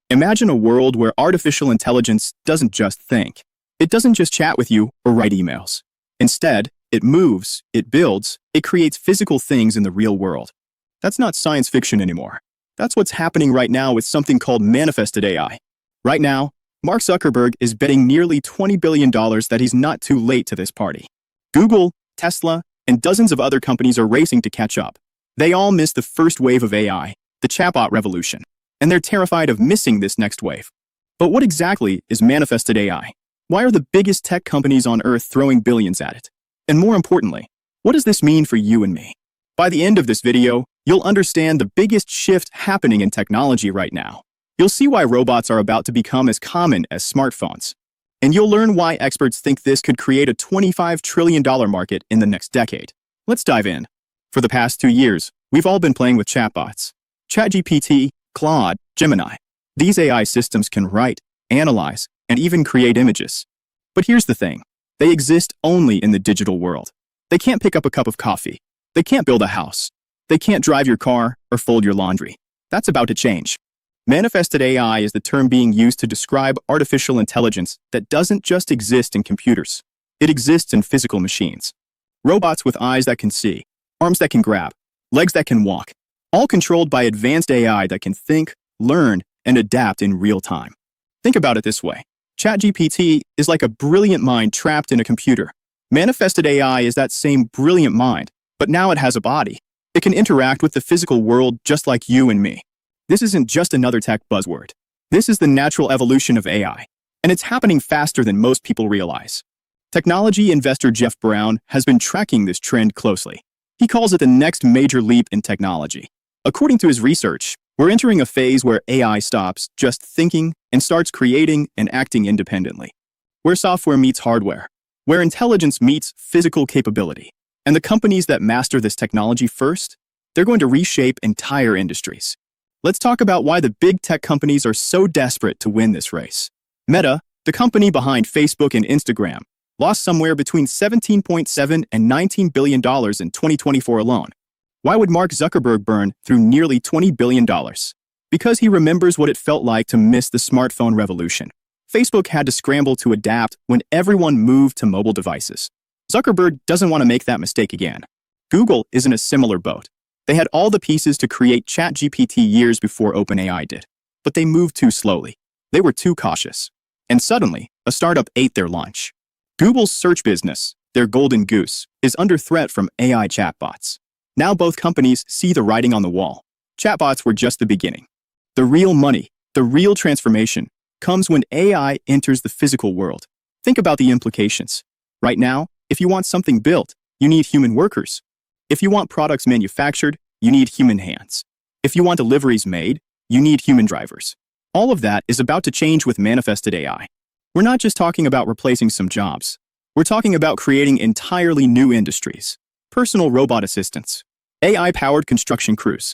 Imagine a world where artificial intelligence doesn't just think. It doesn't just chat with you or write emails. Instead, it moves, it builds, it creates physical things in the real world. That's not science fiction anymore. That's what's happening right now with something called manifested AI. Right now, Mark Zuckerberg is betting nearly $20 billion that he's not too late to this party. Google, Tesla, and dozens of other companies are racing to catch up. They all missed the first wave of AI, the chatbot revolution, and they're terrified of missing this next wave. But what exactly is manifested AI? Why are the biggest tech companies on Earth throwing billions at it? And more importantly, what does this mean for you and me? By the end of this video, you'll understand the biggest shift happening in technology right now. You'll see why robots are about to become as common as smartphones. And you'll learn why experts think this could create a $25 trillion market in the next decade. Let's dive in. For the past 2 years, we've all been playing with chatbots. ChatGPT, Claude, Gemini. These AI systems can write, analyze, and even create images. But here's the thing. They exist only in the digital world. They can't pick up a cup of coffee. They can't build a house. They can't drive your car or fold your laundry. That's about to change. Manifested AI is the term being used to describe artificial intelligence that doesn't just exist in computers. It exists in physical machines. Robots with eyes that can see, arms that can grab, legs that can walk, all controlled by advanced AI that can think, learn, and adapt in real time. Think about it this way. ChatGPT is like a brilliant mind trapped in a computer. Manifested AI is that same brilliant mind, but now it has a body. It can interact with the physical world just like you and me. This isn't just another tech buzzword. This is the natural evolution of AI, and it's happening faster than most people realize. Technology investor Jeff Brown has been tracking this trend closely. He calls it the next major leap in technology. According to his research, we're entering a phase where AI stops just thinking and starts creating and acting independently. Where software meets hardware, where intelligence meets physical capability. And the companies that master this technology first, they're going to reshape entire industries. Let's talk about why the big tech companies are so desperate to win this race. Meta, the company behind Facebook and Instagram, lost somewhere between $17.7 and $19 billion in 2024 alone. Why would Mark Zuckerberg burn through nearly $20 billion? Because he remembers what it felt like to miss the smartphone revolution. Facebook had to scramble to adapt when everyone moved to mobile devices. Zuckerberg doesn't want to make that mistake again. Google is in a similar boat. They had all the pieces to create ChatGPT years before OpenAI did, but they moved too slowly. They were too cautious. And suddenly, a startup ate their lunch. Google's search business, their golden goose, is under threat from AI chatbots. Now both companies see the writing on the wall. Chatbots were just the beginning. The real money, the real transformation, comes when AI enters the physical world. Think about the implications. Right now, if you want something built, you need human workers. If you want products manufactured, you need human hands. If you want deliveries made, you need human drivers. All of that is about to change with manifested AI. We're not just talking about replacing some jobs. We're talking about creating entirely new industries. Personal robot assistants, AI-powered construction crews,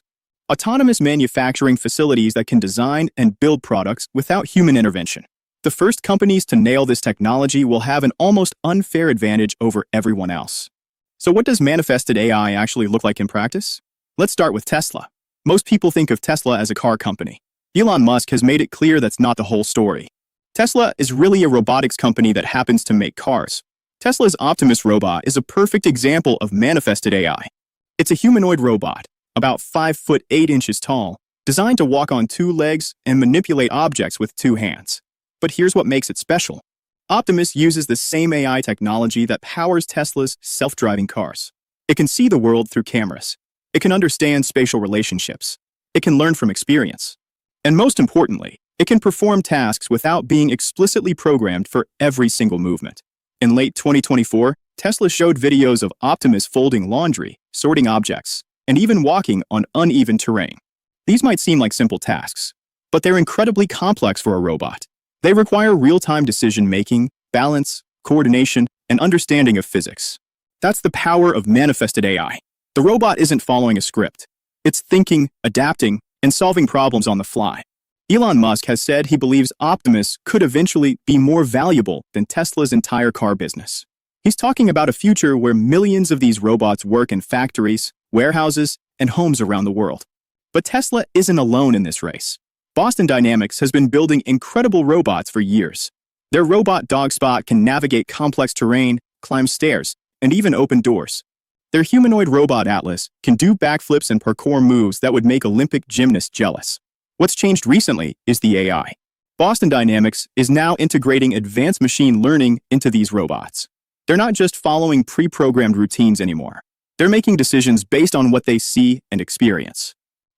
autonomous manufacturing facilities that can design and build products without human intervention. The first companies to nail this technology will have an almost unfair advantage over everyone else. So what does manifested AI actually look like in practice? Let's start with Tesla. Most people think of Tesla as a car company. Elon Musk has made it clear that's not the whole story. Tesla is really a robotics company that happens to make cars. Tesla's Optimus robot is a perfect example of manifested AI. It's a humanoid robot, about 5 foot 8 inches tall, designed to walk on 2 legs and manipulate objects with 2 hands. But here's what makes it special. Optimus uses the same AI technology that powers Tesla's self-driving cars. It can see the world through cameras. It can understand spatial relationships. It can learn from experience. And most importantly, it can perform tasks without being explicitly programmed for every single movement. In late 2024, Tesla showed videos of Optimus folding laundry, sorting objects, and even walking on uneven terrain. These might seem like simple tasks, but they're incredibly complex for a robot. They require real-time decision-making, balance, coordination, and understanding of physics. That's the power of manifested AI. The robot isn't following a script. It's thinking, adapting, and solving problems on the fly. Elon Musk has said he believes Optimus could eventually be more valuable than Tesla's entire car business. He's talking about a future where millions of these robots work in factories, warehouses, and homes around the world. But Tesla isn't alone in this race. Boston Dynamics has been building incredible robots for years. Their robot dog Spot can navigate complex terrain, climb stairs, and even open doors. Their humanoid robot Atlas can do backflips and parkour moves that would make Olympic gymnasts jealous. What's changed recently is the AI. Boston Dynamics is now integrating advanced machine learning into these robots. They're not just following pre-programmed routines anymore. They're making decisions based on what they see and experience.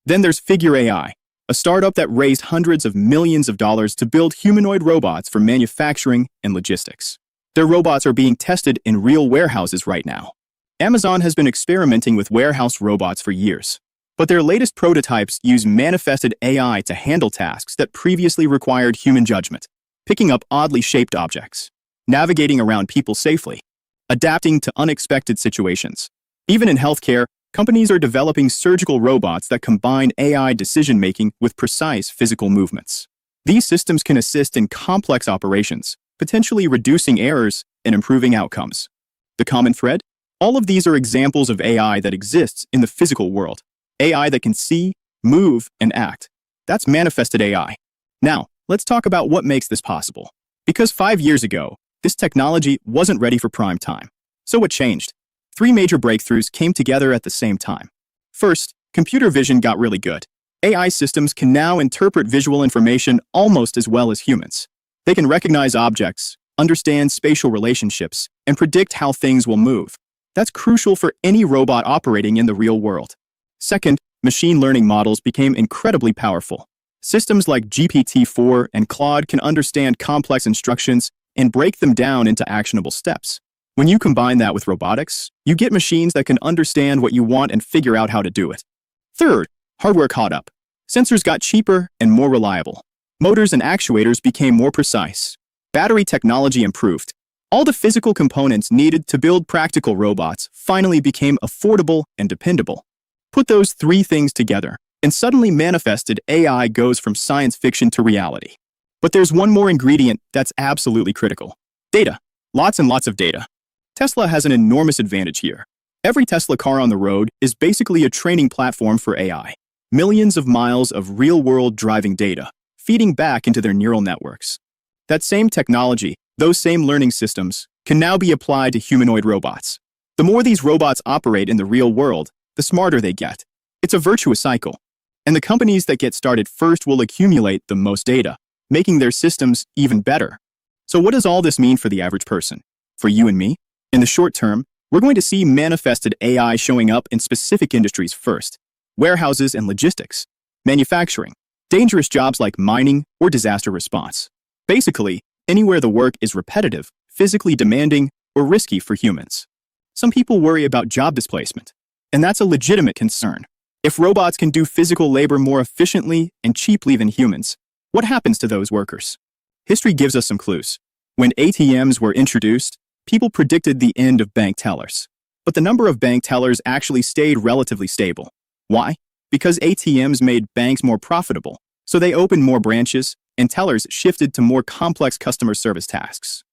Then there's Figure AI, a startup that raised hundreds of millions of dollars to build humanoid robots for manufacturing and logistics. Their robots are being tested in real warehouses right now. Amazon has been experimenting with warehouse robots for years, but their latest prototypes use manifested AI to handle tasks that previously required human judgment, picking up oddly shaped objects, navigating around people safely, adapting to unexpected situations. Even in healthcare, companies are developing surgical robots that combine AI decision-making with precise physical movements. These systems can assist in complex operations, potentially reducing errors and improving outcomes. The common thread? All of these are examples of AI that exists in the physical world. AI that can see, move, and act. That's manifested AI. Now, let's talk about what makes this possible. Because 5 years ago, this technology wasn't ready for prime time. So what changed? 3 major breakthroughs came together at the same time. First, computer vision got really good. AI systems can now interpret visual information almost as well as humans. They can recognize objects, understand spatial relationships, and predict how things will move. That's crucial for any robot operating in the real world. Second, machine learning models became incredibly powerful. Systems like GPT-4 and Claude can understand complex instructions and break them down into actionable steps. When you combine that with robotics, you get machines that can understand what you want and figure out how to do it. Third, hardware caught up. Sensors got cheaper and more reliable. Motors and actuators became more precise. Battery technology improved. All the physical components needed to build practical robots finally became affordable and dependable. Put those 3 things together, and suddenly manifested AI goes from science fiction to reality. But there's one more ingredient that's absolutely critical. Data. Lots and lots of data. Tesla has an enormous advantage here. Every Tesla car on the road is basically a training platform for AI. Millions of miles of real-world driving data, feeding back into their neural networks. That same technology, those same learning systems, can now be applied to humanoid robots. The more these robots operate in the real world, the smarter they get. It's a virtuous cycle. And the companies that get started first will accumulate the most data, making their systems even better. So what does all this mean for the average person? For you and me? In the short term, we're going to see manifested AI showing up in specific industries first. Warehouses and logistics, manufacturing, dangerous jobs like mining or disaster response. Basically, anywhere the work is repetitive, physically demanding, or risky for humans. Some people worry about job displacement, and that's a legitimate concern. If robots can do physical labor more efficiently and cheaply than humans, what happens to those workers? History gives us some clues. When ATMs were introduced, people predicted the end of bank tellers. But the number of bank tellers actually stayed relatively stable. Why? Because ATMs made banks more profitable, so they opened more branches, and tellers shifted to more complex customer service tasks.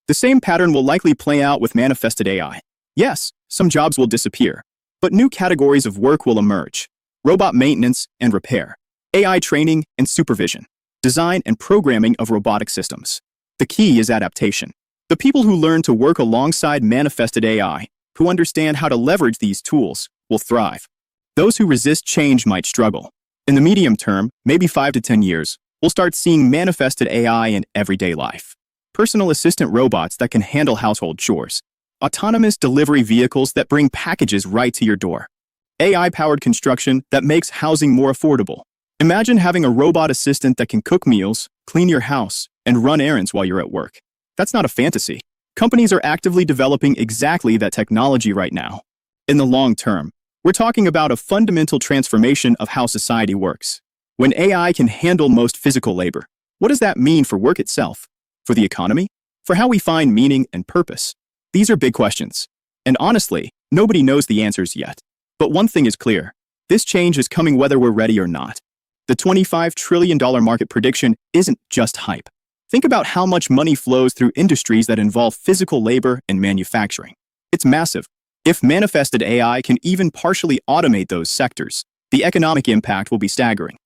The same pattern will likely play out with manifested AI. Yes, some jobs will disappear, but new categories of work will emerge. Robot maintenance and repair, AI training and supervision, design and programming of robotic systems. The key is adaptation. The people who learn to work alongside manifested AI, who understand how to leverage these tools, will thrive. Those who resist change might struggle. In the medium term, maybe 5 to 10 years, we'll start seeing manifested AI in everyday life. Personal assistant robots that can handle household chores. Autonomous delivery vehicles that bring packages right to your door. AI-powered construction that makes housing more affordable. Imagine having a robot assistant that can cook meals, clean your house, and run errands while you're at work. That's not a fantasy. Companies are actively developing exactly that technology right now. In the long term, we're talking about a fundamental transformation of how society works. When AI can handle most physical labor, what does that mean for work itself? For the economy? For how we find meaning and purpose? These are big questions. And honestly, nobody knows the answers yet. But one thing is clear. This change is coming whether we're ready or not. The $25 trillion market prediction isn't just hype. Think about how much money flows through industries that involve physical labor and manufacturing. It's massive. If manifested AI can even partially automate those sectors, the economic impact will be staggering.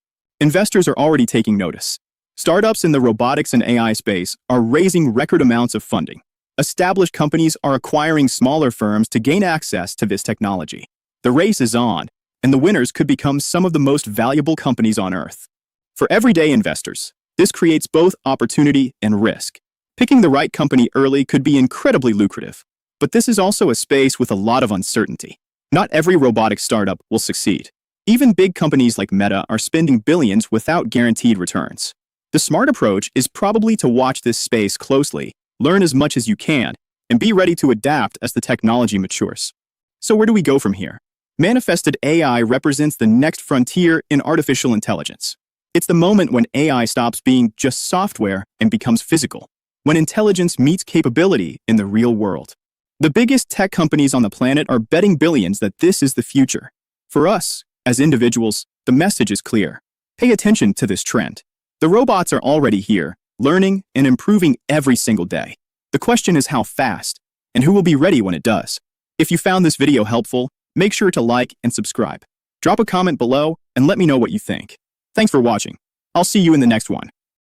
Investors are already taking notice. Startups in the robotics and AI space are raising record amounts of funding. Established companies are acquiring smaller firms to gain access to this technology. The race is on, and the winners could become some of the most valuable companies on Earth. For everyday investors, this creates both opportunity and risk. Picking the right company early could be incredibly lucrative. But this is also a space with a lot of uncertainty. Not every robotics startup will succeed. Even big companies like Meta are spending billions without guaranteed returns. The smart approach is probably to watch this space closely, learn as much as you can, and be ready to adapt as the technology matures. So where do we go from here? Manifested AI represents the next frontier in artificial intelligence. It's the moment when AI stops being just software and becomes physical, when intelligence meets capability in the real world. The biggest tech companies on the planet are betting billions that this is the future. For us, as individuals, the message is clear. Pay attention to this trend. The robots are already here, learning and improving every single day. The question is how fast, and who will be ready when it does. If you found this video helpful, make sure to like and subscribe. Drop a comment below and let me know what you think. Thanks for watching. I'll see you in the next one.